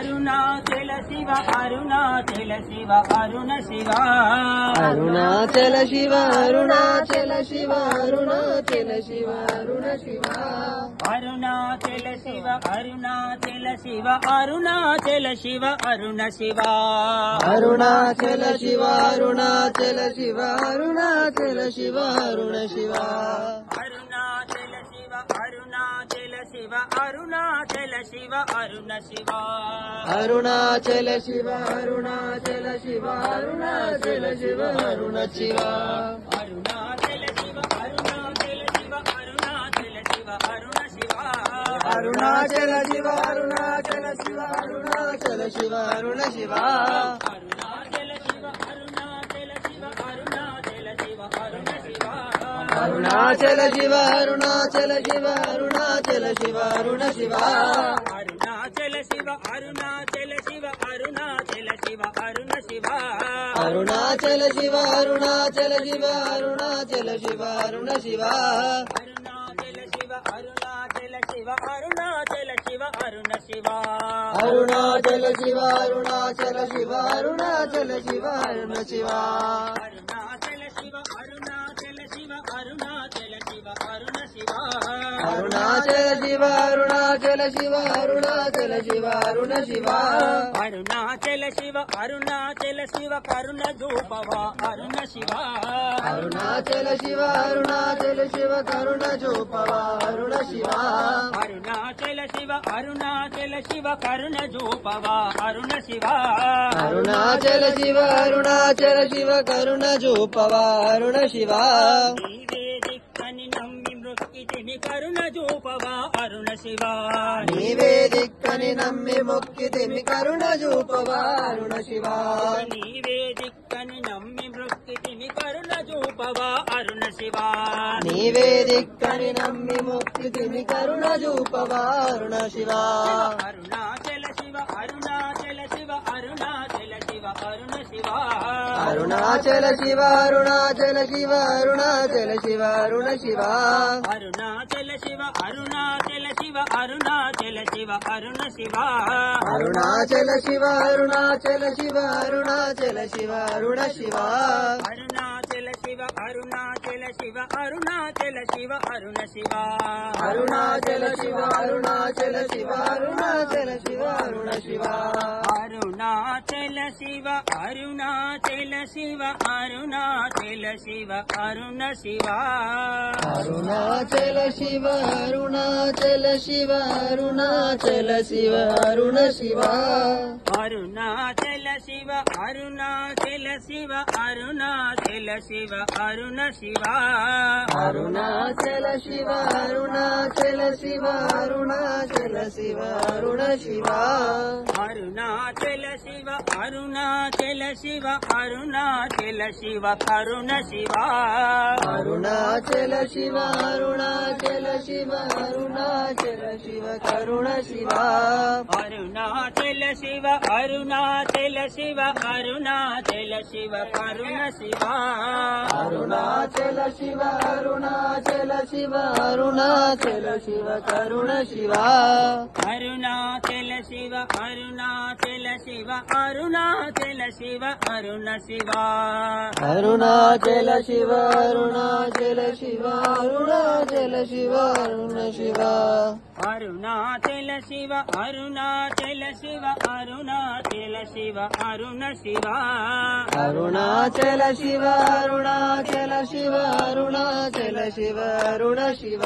అరుణాచల శివ అరుణాచల శివ అరుణ శివ అరుణాచల శివ అరుణాచల శివ అరుణాచల శివ అరుణ శివ అరుణాచల శివ అరుణాచల శివ అరుణాచల శివ అరుణ శివ అరుణాచల శివ అరుణాచల శివ అరుణాచల శివ అరుణ శివ అరుణాచల శివ అరుణాచల శివ అరుణాచల శివ అరుణ శివ అరుణాచల శివ అరుణాచల శివ అరుణాచల శివ అరుణ శివ అరుణాచల శివ అరుణాచల శివ అరుణాచల శివ అరుణ శివ అరుణాచల శివ అరుణాచల శివ అరుణాచల శివ అరుణ శివ అరుణాచల శివ అరుణాచల శివ అరుణాచల శివ అరుణ శివ అరుణాచల శివ అరుణాచల శివ అరుణాచల శివ అరుణ శివ అరుణాచల శివ అరుణాచల శివ అరుణాచల శివ అరుణ శివ అరుణాచల శివ అరుణాచల శివ అరుణాచల శివ అరుణ శివ అరుణాచల శివ అరుణాచల శివ అరుణాచల శివ అరుణ శివ అరుణాచల శివ అరుణాచల శివ అరుణాచల శివ అరుణ శివ అరుణాచల శివ అరుణాచల శివ అరుణాచల శివ అరుణ శివ అరుణాచల శివ అరుణాచల శివ అరుణాచల శివ అరుణ శివ అరుణాచల శివ అరుణాచల శివ కరుణ జూపవ అరుణ శివ అరుణాచల శివ అరుణాచల శివ కరుణ చూపవ అరుణ శివ అరుణాచల శివ అరుణాచల శివ కరుణ జూపవ అరుణ శివ అరుణాచల శివ అరుణాచల శివ కరుణ చూపవ అరుణ శివ నీవే దిక్కని నమ్మి మృక్కితిమి కరుణ జూపవ అరుణ శివ నీవే దిక్కని నమ్మి మొక్కితిమి కరుణ చూపవ అరుణ శివ నీవే దిక్కని నమ్మి మృక్కితిమి కరుణ జూపవ అరుణ శివ నీవే దిక్కని నమ్మి మొక్కితిమి కరుణ చూపవ అరుణ శివ అరుణాచల శివ అరుణాచల శివ అరుణాచల శివ అరుణ శివ అరుణాచల శివ అరుణాచల శివ అరుణాచల శివ అరుణ శివ అరుణాచల శివ అరుణాచల శివ అరుణాచల శివ అరుణ శివ అరుణాచల శివ అరుణాచల శివ అరుణాచల శివ అరుణ శివ అరుణాచల శివ అరుణాచల శివ అరుణాచల శివ అరుణ శివ అరుణాచల శివ అరుణాచల శివ అరుణాచల శివ అరుణ శివ అరుణాచల శివ అరుణాచల శివ అరుణాచల శివ అరుణ శివ అరుణాచల శివ అరుణాచల శివ అరుణాచల శివ అరుణ శివ అరుణాచల శివ అరుణాచల శివ అరుణాచల శివ అరుణ శివ అరుణాచల శివ అరుణాచల శివ అరుణాచల శివ అరుణ శివ అరుణాచల శివ అరుణాచల శివ అరుణాచల శివ కరుణ శివ అరుణాచల శివ అరుణాచల శివ అరుణాచల శివ కరుణ శివ అరుణాచల శివ అరుణాచల శివ అరుణాచల శివ కరుణ శివ అరుణాచల శివ అరుణాచల శివ అరుణాచల శివ కరుణ శివ అరుణాచల శివ అరుణాచల శివ అరుణాచల శివ అరుణ శివ అరుణాచల శివ అరుణాచల శివ అరుణాచల శివ అరుణ శివ అరుణాచల శివ అరుణాచల శివ అరుణాచల శివ అరుణ శివ అరుణాచల శివ అరుణాచల శివ అరుణాచల శివ అరుణ శివ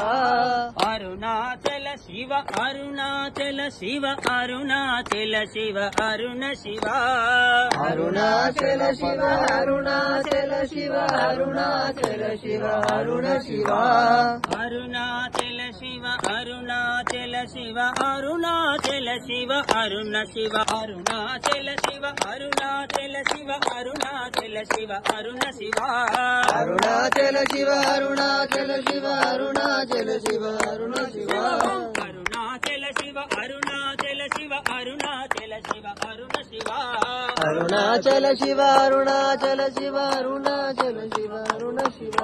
అరుణాచల శివ అరుణాచల శివ అరుణాచల శివ అరుణ శివ అరుణాచల శివ అరుణాచల శివ అరుణాచల శివ అరుణ శివ అరుణాచల శివ అరుణాచల శివ అరుణాచల శివ అరుణ శివ అరుణాచల శివ అరుణాచల శివ అరుణాచల శివ అరుణ శివ అరుణాచల శివ అరుణాచల శివ అరుణాచల శివ అరుణ శివ అరుణాచల శివ అరుణాచల శివ అరుణాచల శివ అరుణ శివ అరుణాచల శివ అరుణాచల శివ అరుణాచల శివ అరుణ శివ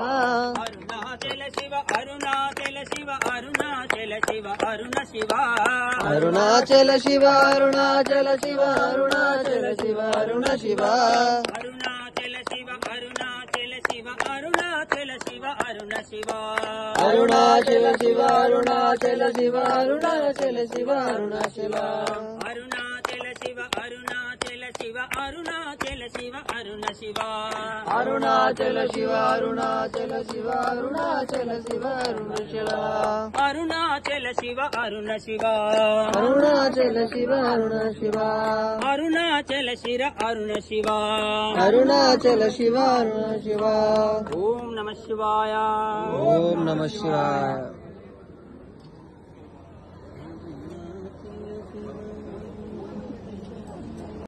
అరుణాచల శివ అరుణాచల శివ అరుణాచల శివ అరుణ శివ అరుణాచల శివ అరుణాచల శివ అరుణాచల శివ అరుణ శివ అరుణాచల శివ అరుణాచల శివ అరుణాచల శివ అరుణ శివ అరుణాచల శివ అరుణాచల శివ అరుణాచల శివ అరుణ శివ అరుణాచల శివ అరుణాచల శివ అరుణాచల శివ అరుణ శివ అరుణాచల శివ అరుణాచల శివ అరుణాచల శివ అరుణ శివ అరుణాచల శివ అరుణ శివ అరుణాచల శివ అరుణ శివ అరుణాచల శిర అరుణ శివ అరుణాచల శివ అరుణ శివ ఓం నమ శివాయ ఓం నమ శివాయ